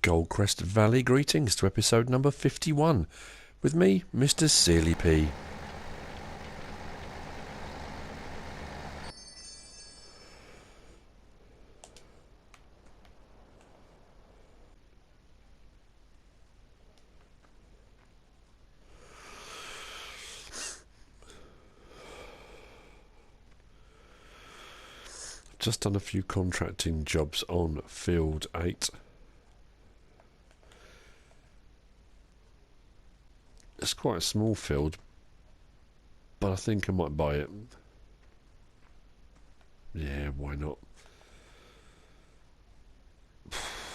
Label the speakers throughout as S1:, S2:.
S1: Goldcrest Valley greetings to episode number 51 with me, Mr. Sealy P. Just done a few contracting jobs on Field 8. It's quite a small field, but I think I might buy it. Yeah, why not?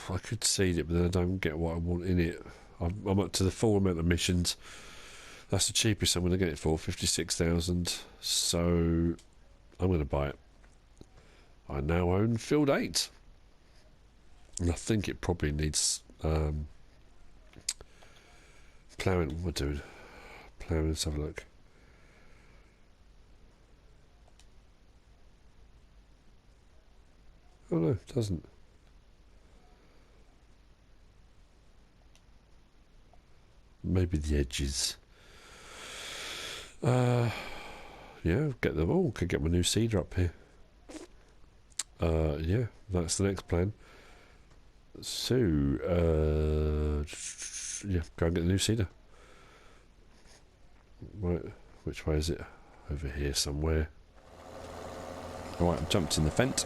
S1: I could seed it, but then I don't get what I want in it. I'm up to the full amount of missions. That's the cheapest I'm going to get it for, 56,000. So I'm going to buy it. I now own Field 8. And I think it probably needs ploughing. What am I doing? Ploughing, let's have a look. Oh no, it doesn't. Maybe the edges. Yeah, get them all. Could get my new seeder up here. Yeah, that's the next plan. So, yeah, go and get the new seeder. Right, which way is it? Over here somewhere. Alright, I've jumped in the fence.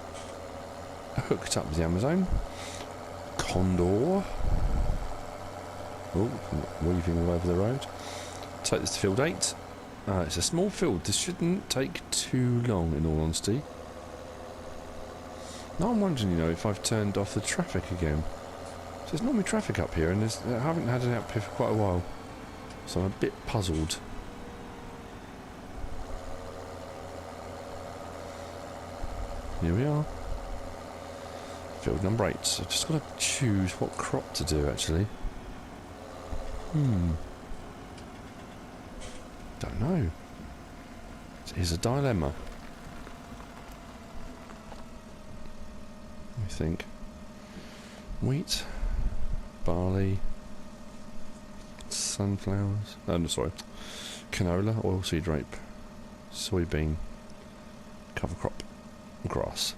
S1: Hooked up with the Amazon. Condor. Oh, weaving all over the road. Take this to Field 8. It's a small field. This shouldn't take too long, in all honesty. Now I'm wondering, you know, if I've turned off the traffic again. So there's normally traffic up here, and I haven't had it up here for quite a while. So I'm a bit puzzled. Here we are. Field number 8. So I've just got to choose what crop to do, actually. Don't know. Here's a dilemma. Let me think. Wheat, barley, sunflowers. Oh, no, sorry. Canola, oilseed rape, soybean, cover crop, grass.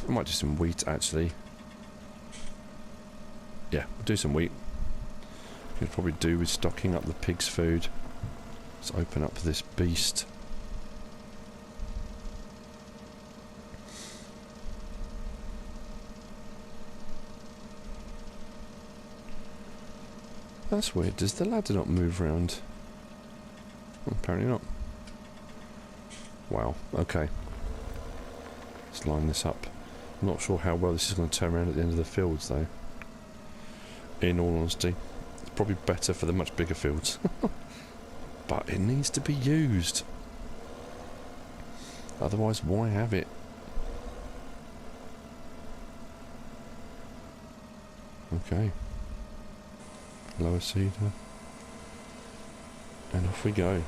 S1: I might do some wheat actually. Yeah, we'll do some wheat. Could probably do with stocking up the pig's food. Let's open up this beast. That's weird. Does the ladder not move around? Well, apparently not. Wow. Okay. Let's line this up. I'm not sure how well this is going to turn around at the end of the fields, though. In all honesty, it's probably better for the much bigger fields. But it needs to be used. Otherwise, why have it? Okay. Lower seeder. And off we go.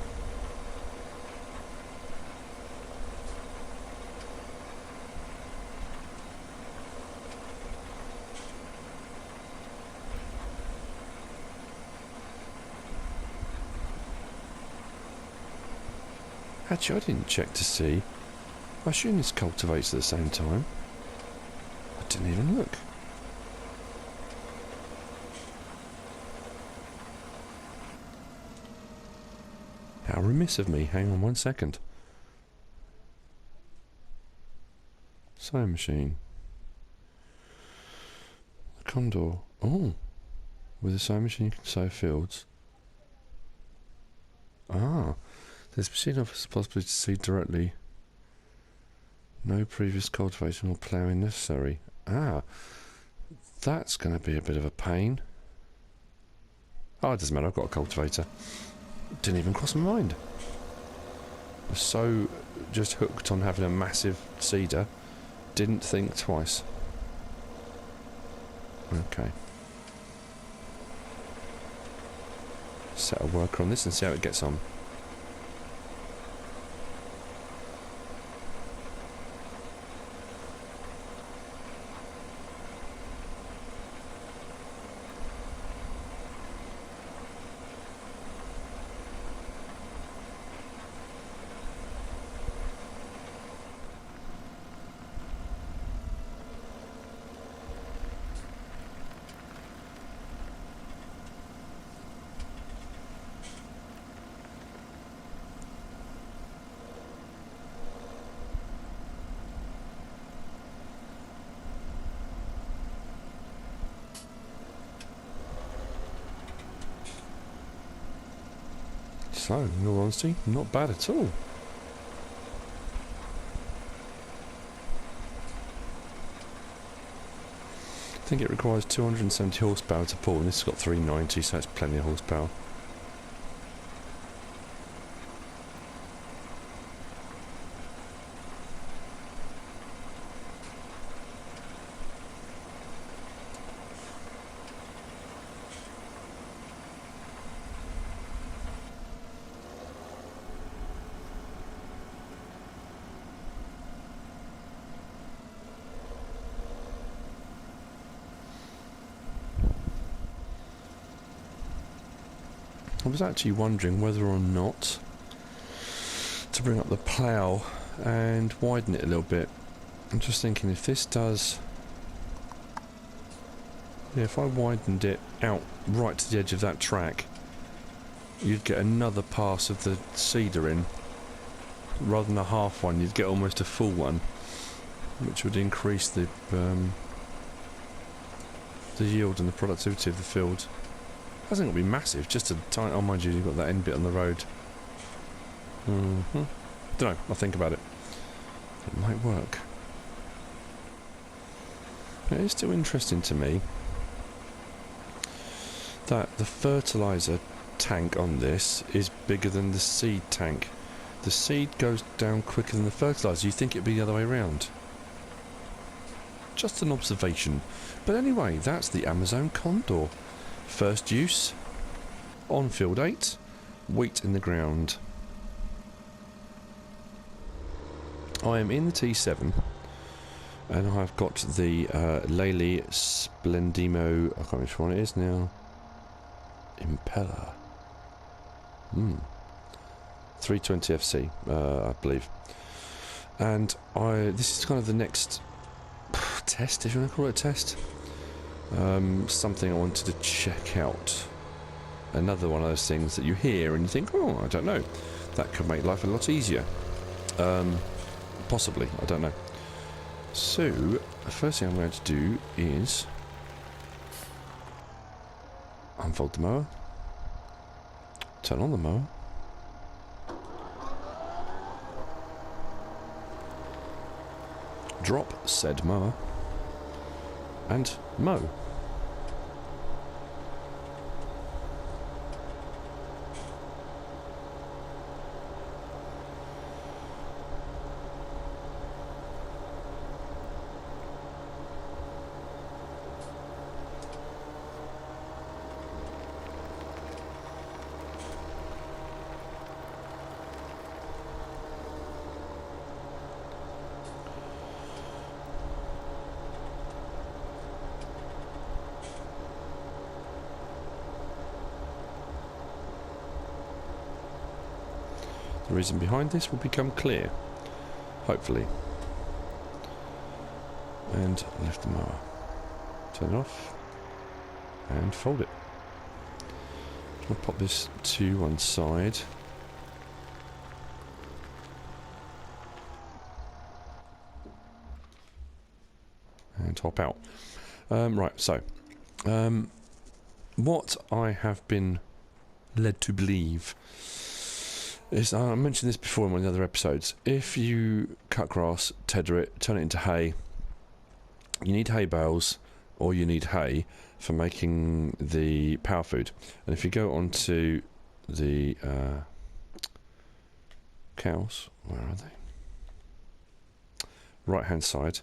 S1: Actually, I didn't check to see. I assume this cultivates at the same time. I didn't even look. How remiss of me. Hang on 1 second. Sewing machine. The Condor. Oh. With a sewing machine you can sow fields. Ah. This machine offers the possibility to seed directly. No previous cultivation or ploughing necessary. Ah. That's going to be a bit of a pain. Oh, it doesn't matter. I've got a cultivator. Didn't even cross my mind. I was so just hooked on having a massive seeder, didn't think twice. Okay. Set a worker on this and see how it gets on. So, in all honesty, not bad at all. I think it requires 270 horsepower to pull, and this has got 390, so it's plenty of horsepower. I was actually wondering whether or not to bring up the plough and widen it a little bit. I'm just thinking if this does... Yeah, if I widened it out right to the edge of that track, you'd get another pass of the seeder in. Rather than a half one, you'd get almost a full one, which would increase the yield and the productivity of the field. It hasn't got to be massive, just a tiny... Oh, mind you, you've got that end bit on the road. Don't know, I'll think about it. It might work. It is still interesting to me that the fertiliser tank on this is bigger than the seed tank. The seed goes down quicker than the fertiliser. You think it'd be the other way around. Just an observation. But anyway, that's the Amazon Condor. First use, on field 8, wheat in the ground. I am in the T7, and I've got the Lely Splendimo, I can't remember which one it is now, Impeller. 320 FC, I believe. And this is kind of the next test, if you want to call it a test. Something I wanted to check out. Another one of those things that you hear and you think, oh, I don't know, that could make life a lot easier. Possibly, I don't know. So, the first thing I'm going to do is unfold the mower, turn on the mower, drop said mower, and mow. The reason behind this will become clear, hopefully. And lift the mower, turn it off, and fold it. I'll pop this to one side. And hop out. Right, so, what I have been led to believe is, I mentioned this before in one of the other episodes, if you cut grass, tether it, turn it into hay, you need hay bales or you need hay for making the power food. And if you go onto the cows, where are they? Right hand side,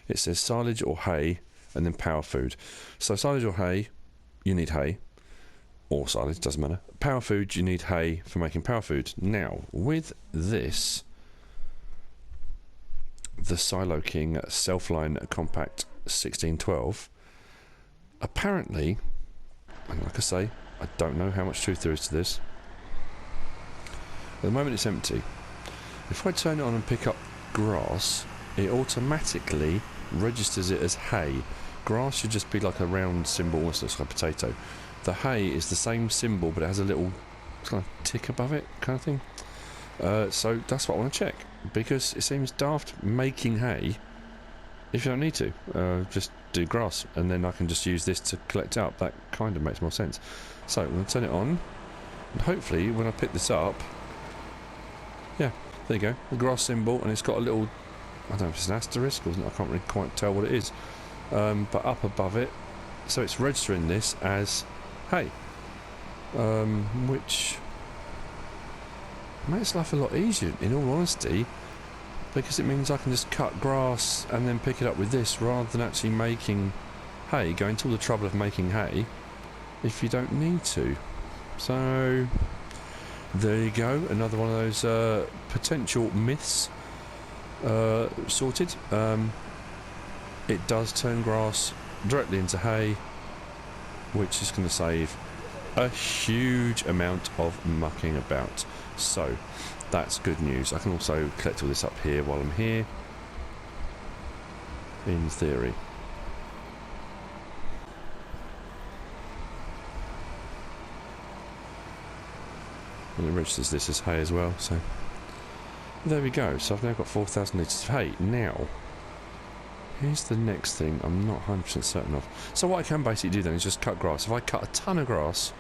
S1: it says silage or hay and then power food. So silage or hay, you need hay. Or silage, doesn't matter. Power food, you need hay for making power food. Now, with this, the Silo King Selfline Compact 1612, apparently, and like I say, I don't know how much truth there is to this. At the moment it's empty. If I turn it on and pick up grass, it automatically registers it as hay. Grass should just be like a round symbol, almost looks like a potato. The hay is the same symbol, but it has a little kind of tick above it, kind of thing. So that's what I want to check, because it seems daft making hay if you don't need to. Just do grass, and then I can just use this to collect out. That kind of makes more sense. So I'm going to turn it on, And hopefully when I pick this up, yeah, there you go, the grass symbol, and it's got a little, I don't know if it's an asterisk or I can't really quite tell what it is, but up above it, so it's registering this as hay, which makes life a lot easier in all honesty, because it means I can just cut grass and then pick it up with this rather than actually making hay, going to all the trouble of making hay if you don't need to. So there you go, another one of those potential myths sorted. It does turn grass directly into hay, which is going to save a huge amount of mucking about. So that's good news. I can also collect all this up here while I'm here, in theory. And it registers this as hay as well, so there we go. So I've now got 4,000 litres of hay. Now, here's the next thing I'm not 100% certain of. So what I can basically do then is just cut grass. If I cut a ton of grass,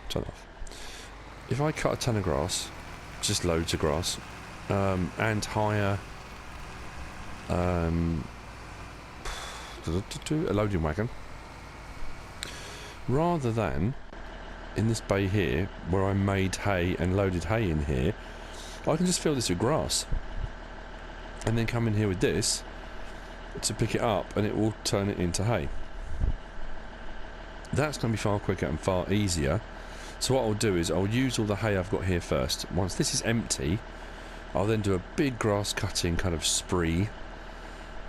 S1: turn off. If I cut a ton of grass, just loads of grass, and hire a loading wagon, rather than in this bay here where I made hay and loaded hay in here, I can just fill this with grass and then come in here with this to pick it up and it will turn it into hay. That's going to be far quicker and far easier. So what I'll do is I'll use all the hay I've got here first. Once this is empty, I'll then do a big grass cutting kind of spree,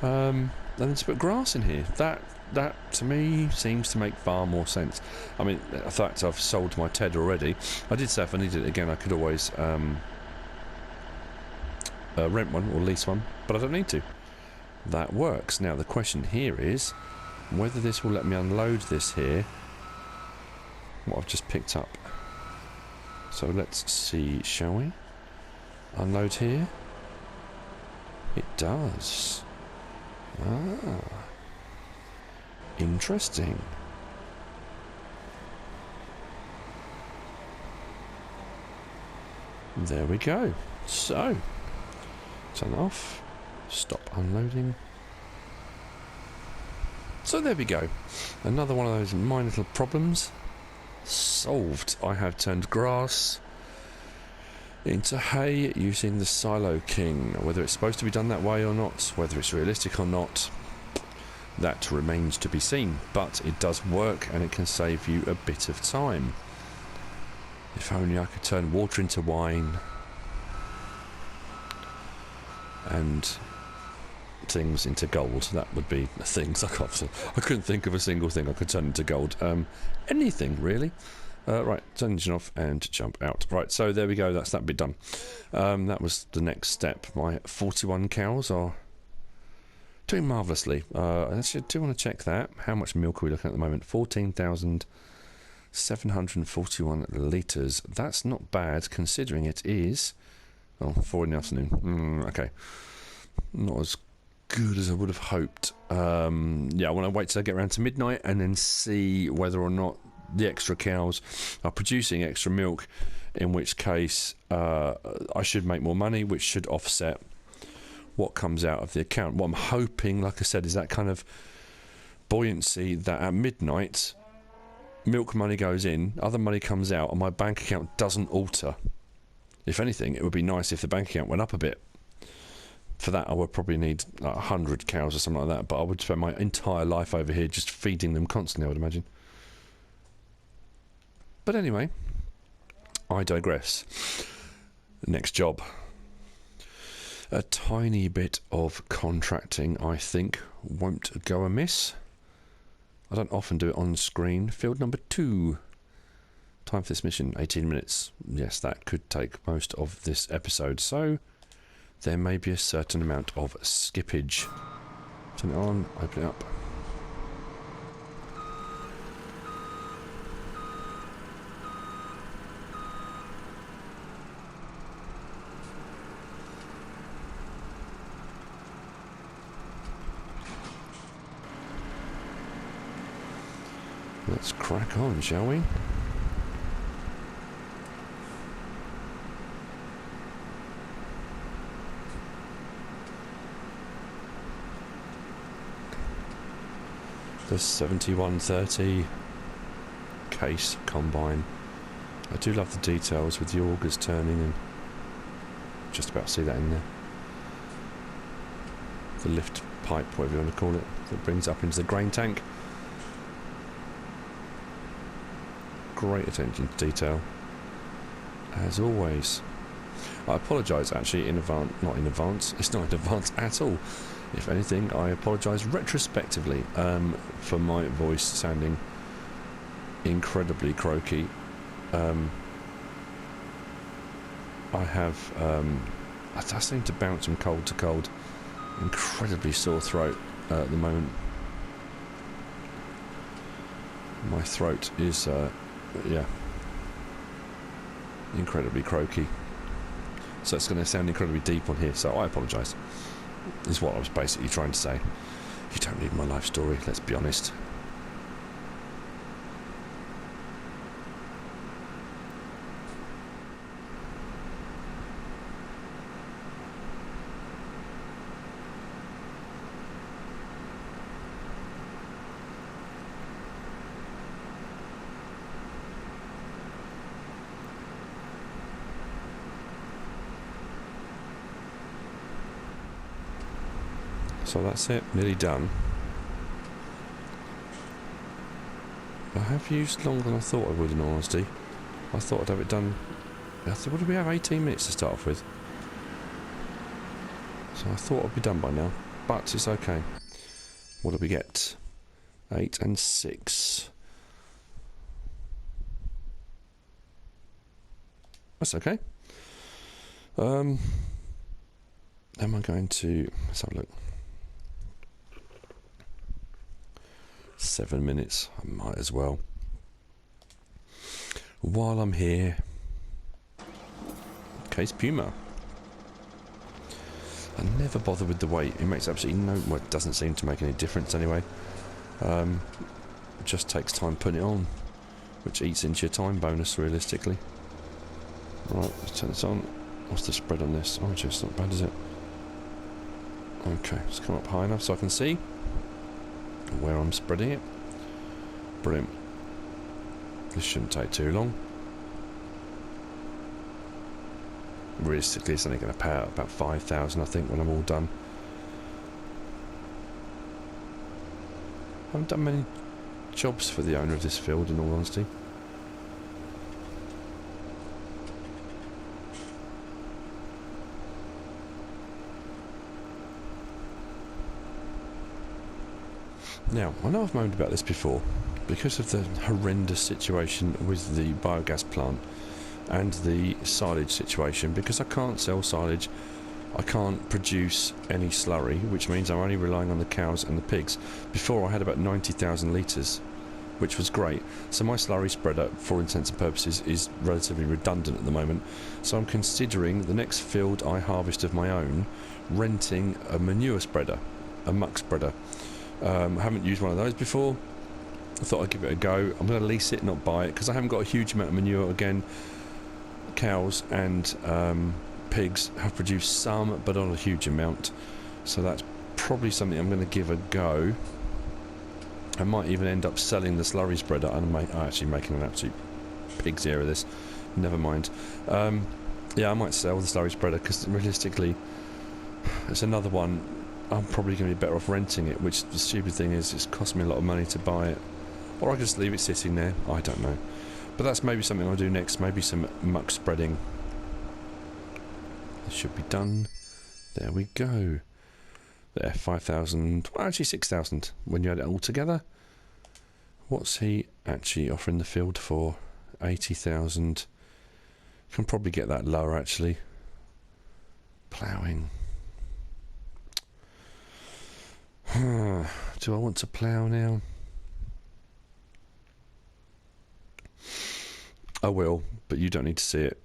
S1: and then just put grass in here. That to me seems to make far more sense. I mean, in fact, I've sold my TED already. I did say if I needed it again I could always rent one or lease one, but I don't need to. That works. Now the question here is whether this will let me unload this here, what I've just picked up. So let's see, shall we? Unload here. It does. Ah, interesting. There we go. So, turn off, stop unloading. So there we go. Another one of those minor little problems solved. I have turned grass into hay using the Silo King. Whether it's supposed to be done that way or not, whether it's realistic or not, that remains to be seen. But it does work and it can save you a bit of time. If only I could turn water into wine and things into gold. That would be things. I couldn't think of a single thing I could turn into gold. Anything really. Right, turn the engine off and jump out. Right, so there we go, that's that bit done. That was the next step. My 41 cows are doing marvellously. Actually, I do want to check that. How much milk are we looking at the moment? 14,741 litres. That's not bad considering it is 4 in the afternoon. Okay, not as good as I would have hoped. Yeah, I want to wait till I get around to midnight and then see whether or not the extra cows are producing extra milk, in which case I should make more money, which should offset what comes out of the account. What I'm hoping, like I said, is that kind of buoyancy that at midnight milk money goes in, other money comes out, and my bank account doesn't alter. If anything, it would be nice if the bank account went up a bit. For that, I would probably need like 100 cows or something like that, but I would spend my entire life over here just feeding them constantly, I would imagine. But anyway, I digress. Next job. A tiny bit of contracting, I think, won't go amiss. I don't often do it on screen. Field number 2. Time for this mission, 18 minutes. Yes, that could take most of this episode, so there may be a certain amount of skippage. Turn it on, open it up. Let's crack on, shall we? The 7130 case combine. I do love the details with the augers turning and just about see that in there. The lift pipe, whatever you want to call it, that brings up into the grain tank. Great attention to detail, as always. I apologise actually in advance, not in advance, it's not in advance at all. If anything, I apologise retrospectively for my voice sounding incredibly croaky. I seem to bounce from cold to cold. Incredibly sore throat at the moment. My throat is, yeah, incredibly croaky. So it's going to sound incredibly deep on here, so I apologise. Is what I was basically trying to say. You don't need my life story, let's be honest. So that's it, nearly done. I have used longer than I thought I would, in all honesty. I thought I'd have it done. What did we have? 18 minutes to start off with. So I thought I'd be done by now, but it's okay. What did we get? 8 and 6. That's okay. Am I going to... let's have a look. 7 minutes, I might as well. While I'm here, case Puma. I never bother with the weight. It makes absolutely no... well, it doesn't seem to make any difference anyway. It just takes time putting it on, which eats into your time bonus realistically. Right, let's turn this on. What's the spread on this? Oh, it's not bad, is it? Okay, let's come up high enough so I can see where I'm spreading it. Brilliant. This shouldn't take too long. Realistically, it's only going to pay out about 5,000, I think, when I'm all done. I haven't done many jobs for the owner of this field, in all honesty. Now, I know I've moaned about this before, because of the horrendous situation with the biogas plant and the silage situation. Because I can't sell silage, I can't produce any slurry, which means I'm only relying on the cows and the pigs. Before I had about 90,000 litres, which was great. So my slurry spreader, for intents and purposes, is relatively redundant at the moment. So I'm considering the next field I harvest of my own, renting a manure spreader, a muck spreader. I haven't used one of those before. I thought I'd give it a go. I'm going to lease it, not buy it, because I haven't got a huge amount of manure. Again, cows and pigs have produced some, but not a huge amount. So that's probably something I'm going to give a go. I might even end up selling the slurry spreader. I'm actually making an absolute pig's ear of this. Never mind. Yeah, I might sell the slurry spreader, because realistically, it's another one. I'm probably going to be better off renting it, which the stupid thing is, it's cost me a lot of money to buy it. Or I could just leave it sitting there, I don't know. But that's maybe something I'll do next, maybe some muck spreading. This should be done. There we go. There, 5,000, well actually 6,000 when you add it all together. What's he actually offering the field for? 80,000. Can probably get that lower actually. Ploughing. Do I want to plough now? I will, but you don't need to see it.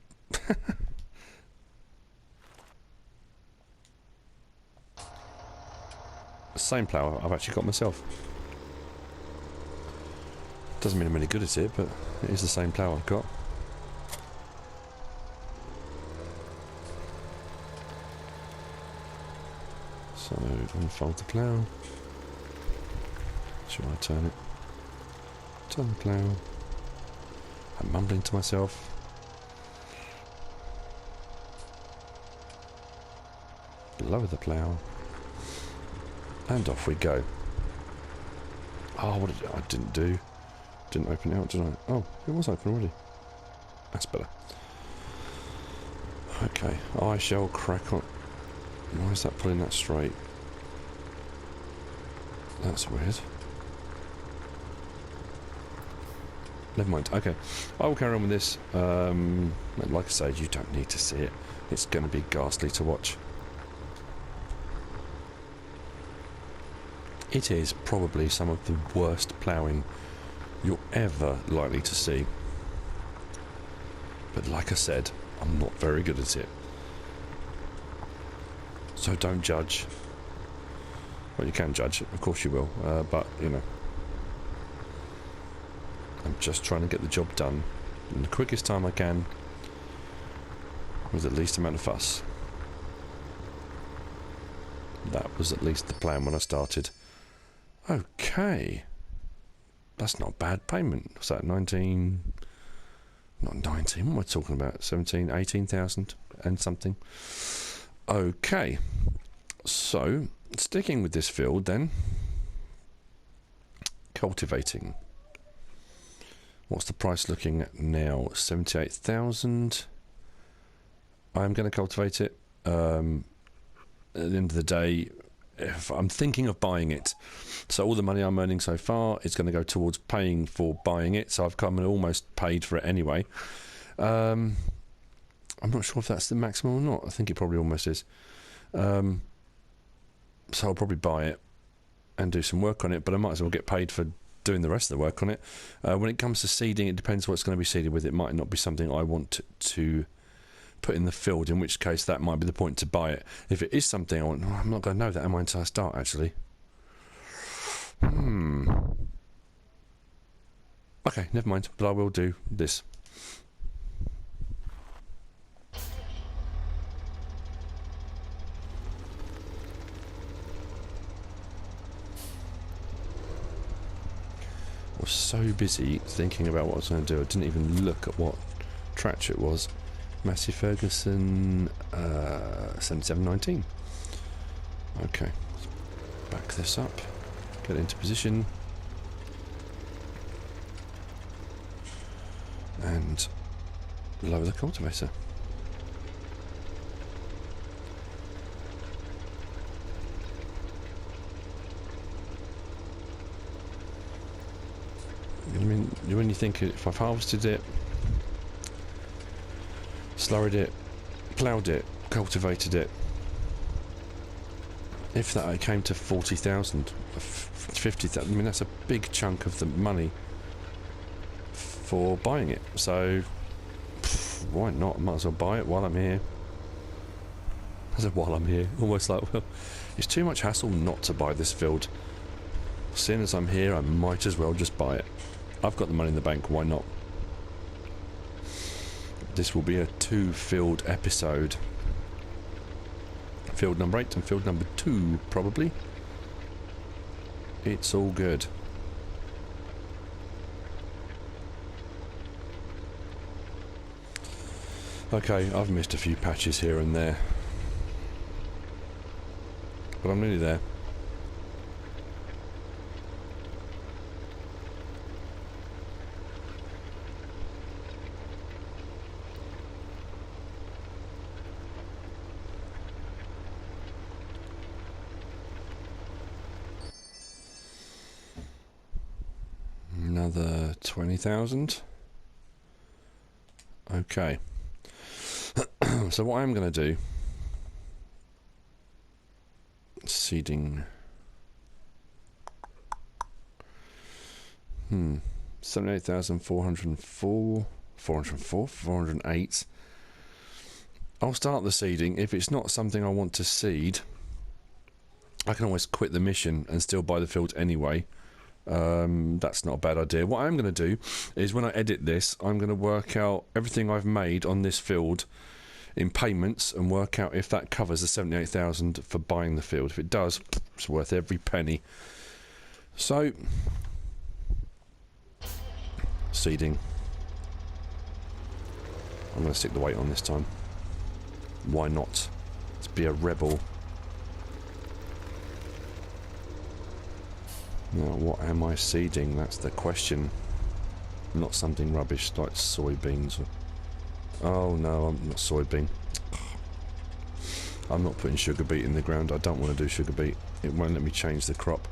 S1: Same plough I've actually got myself. Doesn't mean I'm any good at it, but it is the same plough I've got. So, unfold the plough. Should I turn it? Turn the plough. I'm mumbling to myself. Lower the plough. And off we go. Oh, what did I didn't do? Didn't open it out, did I? Oh, it was open already. That's better. Okay, I shall crack on. Why is that pulling that straight? That's weird. Never mind. Okay, I will carry on with this. Like I said, you don't need to see it. It's going to be ghastly to watch. It is probably some of the worst ploughing you're ever likely to see. But like I said, I'm not very good at it. So don't judge. Well, you can judge, of course you will, but, you know. I'm just trying to get the job done in the quickest time I can with the least amount of fuss. That was at least the plan when I started. Okay. That's not bad payment. What's that, 19... Not 19, what am I talking about? 17, 18,000 and something. Okay. So, sticking with this field then. Cultivating. What's the price looking at now? 78,000. I'm going to cultivate it. At the end of the day, if I'm thinking of buying it. So all the money I'm earning so far is going to go towards paying for buying it. So I've come and almost paid for it anyway. I'm not sure if that's the maximum or not. I think it probably almost is. So I'll probably buy it and do some work on it, but I might as well get paid for doing the rest of the work on it. When it comes to seeding, it depends what's going to be seeded with. It might not be something I want to put in the field, in which case that might be the point to buy it. If it is something I want, I'm not going to know that am I until I start, actually. Okay, never mind, but I will do this. I was so busy thinking about what I was going to do, I didn't even look at what tractor it was. Massey Ferguson 7719. Okay, let's back this up, get into position, and lower the cultivator. I mean, when you think if I've harvested it, slurried it, ploughed it, cultivated it, if that came to 40,000, 50,000, I mean that's a big chunk of the money for buying it. So why not? I might as well buy it while I'm here. I said while I'm here, almost like, well, it's too much hassle not to buy this field. Seeing as I'm here, I might as well just buy it. I've got the money in the bank, why not? This will be a 2-field episode. Field number 8 and field number 2, probably. It's all good. Okay, I've missed a few patches here and there, but I'm nearly there. Another 20,000. Okay. So what I'm going to do, seeding, 78,404, 408. I'll start the seeding. If it's not something I want to seed, I can always quit the mission and still buy the field anyway. That's not a bad idea. What I'm going to do is when I edit this, I'm going to work out everything I've made on this field in payments and work out if that covers the 78,000 for buying the field. If it does, it's worth every penny. So, seeding. I'm going to stick the weight on this time. Why not? Let's be a rebel. Now, what am I seeding? That's the question. Not something rubbish like soybeans. Oh no, I'm not soybean. I'm not putting sugar beet in the ground. I don't want to do sugar beet. It won't let me change the crop.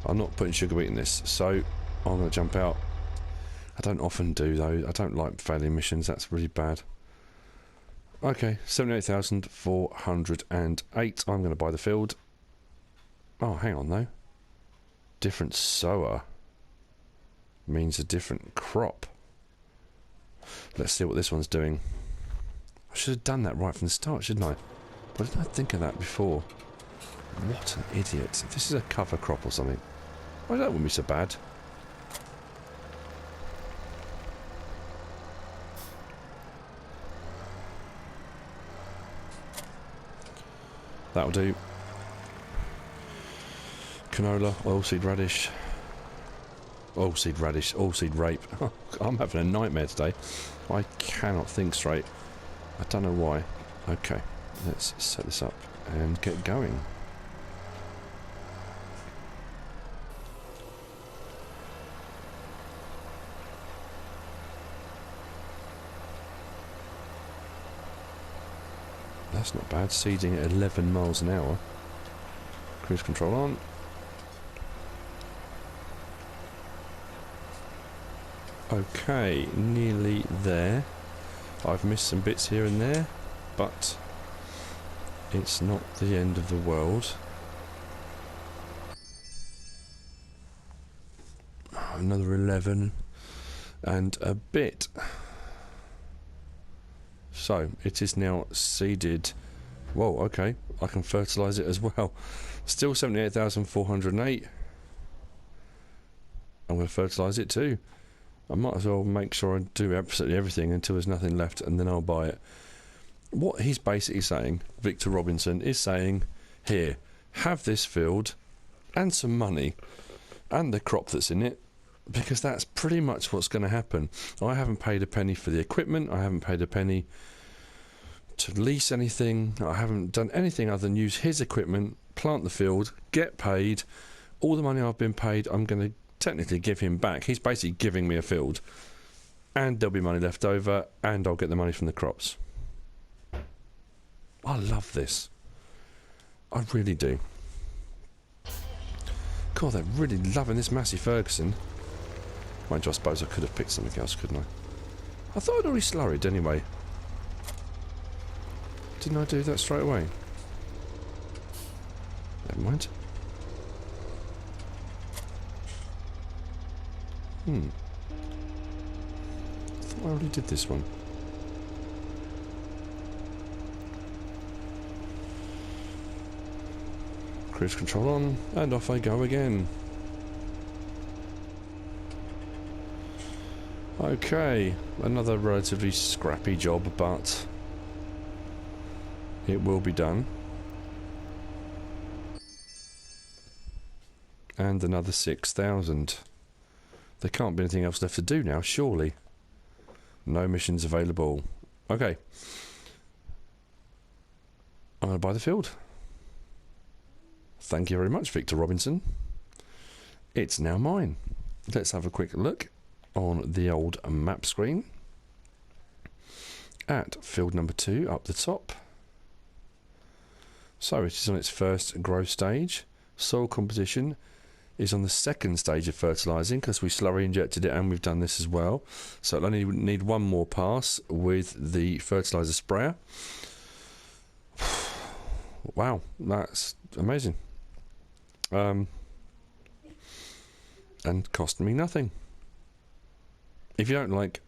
S1: I'm not putting sugar beet in this, so I'm going to jump out. I don't often do though. I don't like failing missions. That's really bad. Okay, 78,408. I'm going to buy the field. Oh, hang on though. Different sower means a different crop. Let's see what this one's doing. I should have done that right from the start, shouldn't I? Why didn't I think of that before? What an idiot. If this is a cover crop or something, well, that wouldn't be so bad. That'll do. Canola, oilseed radish. Oilseed radish, oilseed rape. I'm having a nightmare today. I cannot think straight. I don't know why. Okay, let's set this up and get going. That's not bad. Seeding at 11 miles an hour. Cruise control on. Okay, nearly there. I've missed some bits here and there, but it's not the end of the world. Another 11 and a bit. So it is now seeded. Whoa, okay, I can fertilise it as well. Still 78,408. I'm going to fertilise it too. I might as well make sure I do absolutely everything until there's nothing left, and then I'll buy it. What he's basically saying, Victor Robinson, is saying, here, have this field and some money and the crop that's in it, because that's pretty much what's going to happen. I haven't paid a penny for the equipment. I haven't paid a penny to lease anything. I haven't done anything other than use his equipment, plant the field, get paid. All the money I've been paid, I'm going to technically give him back. He's basically giving me a field, and there'll be money left over, and I'll get the money from the crops. I love this. I really do. God, they're really loving this Massey Ferguson. Mind you, I suppose I could have picked something else, couldn't I? I thought I'd already slurried anyway. Didn't I do that straight away? Never mind. I thought I already did this one. Cruise control on, and off I go again. Okay, another relatively scrappy job, but it will be done. And another 6,000. There can't be anything else left to do now, surely. No missions available. Okay. I'm going to buy the field. Thank you very much, Victor Robinson. It's now mine. Let's have a quick look on the old map screen at field number 2 up the top. So it is on its first growth stage. Soil composition is on the second stage of fertilising, because we slurry injected it and we've done this as well. So it'll only need one more pass with the fertiliser sprayer. Wow, that's amazing. And cost me nothing. If you don't like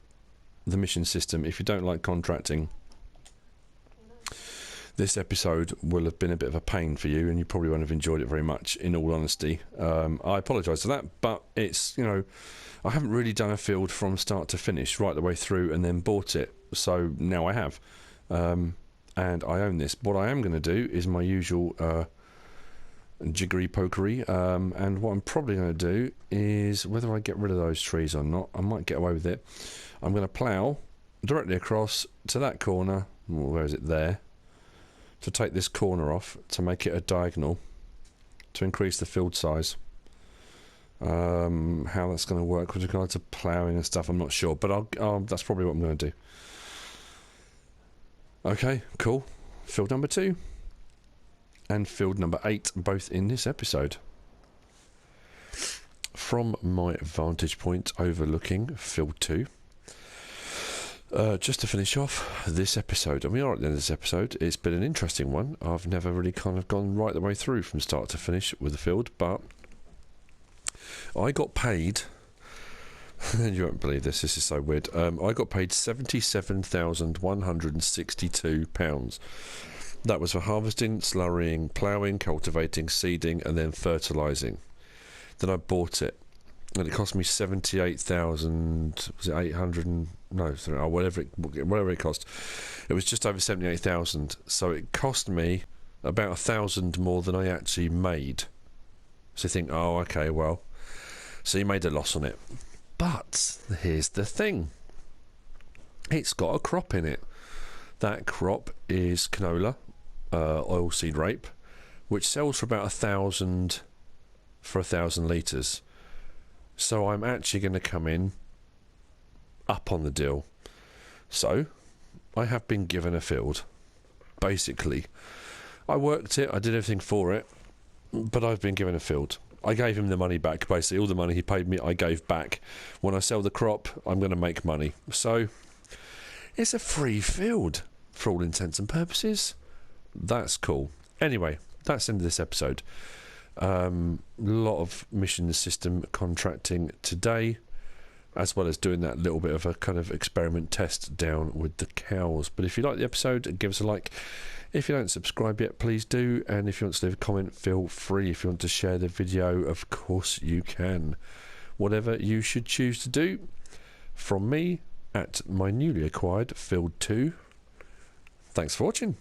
S1: the mission system, if you don't like contracting, this episode will have been a bit of a pain for you, and you probably won't have enjoyed it very much, in all honesty. I apologise for that, but it's, you know, I haven't really done a field from start to finish, right the way through, and then bought it. So now I have. And I own this. What I am going to do is my usual jiggery pokery, and what I'm probably going to do is, whether I get rid of those trees or not, I might get away with it. I'm going to plough directly across to that corner. Where is it? There. To take this corner off to make it a diagonal to increase the field size. How that's going to work with regard to ploughing and stuff, I'm not sure, but that's probably what I'm going to do. Okay, cool. Field number 2 and field number 8, both in this episode. From my vantage point overlooking field 2, just to finish off this episode, and we are at the end of this episode. It's been an interesting one. I've never really kind of gone right the way through from start to finish with the field, but I got paid, you won't believe this is so weird, I got paid £77,162. That was for harvesting, slurrying, ploughing, cultivating, seeding, and then fertilising. Then I bought it, and it cost me 78,000. Was it 800? No, sorry, whatever it cost. It was just over 78,000. So it cost me about 1,000 more than I actually made. So you think, oh, okay, well, so you made a loss on it. But here's the thing: it's got a crop in it. That crop is canola, oilseed rape, which sells for about 1,000 for 1,000 litres. So I'm actually going to come in up on the deal. So I have been given a field. Basically, I worked it, I did everything for it, but I've been given a field. I gave him the money back. Basically, all the money he paid me, I gave back. When I sell the crop, I'm going to make money. So it's a free field for all intents and purposes. That's cool. Anyway, that's the end of this episode. A lot of mission system contracting today, as well as doing that little bit of a kind of experiment test down with the cows. But if you like the episode, give us a like. If you don't subscribe yet, please do. And if you want to leave a comment, feel free. If you want to share the video, of course you can. Whatever you should choose to do. From me, at my newly acquired Field 2, thanks for watching.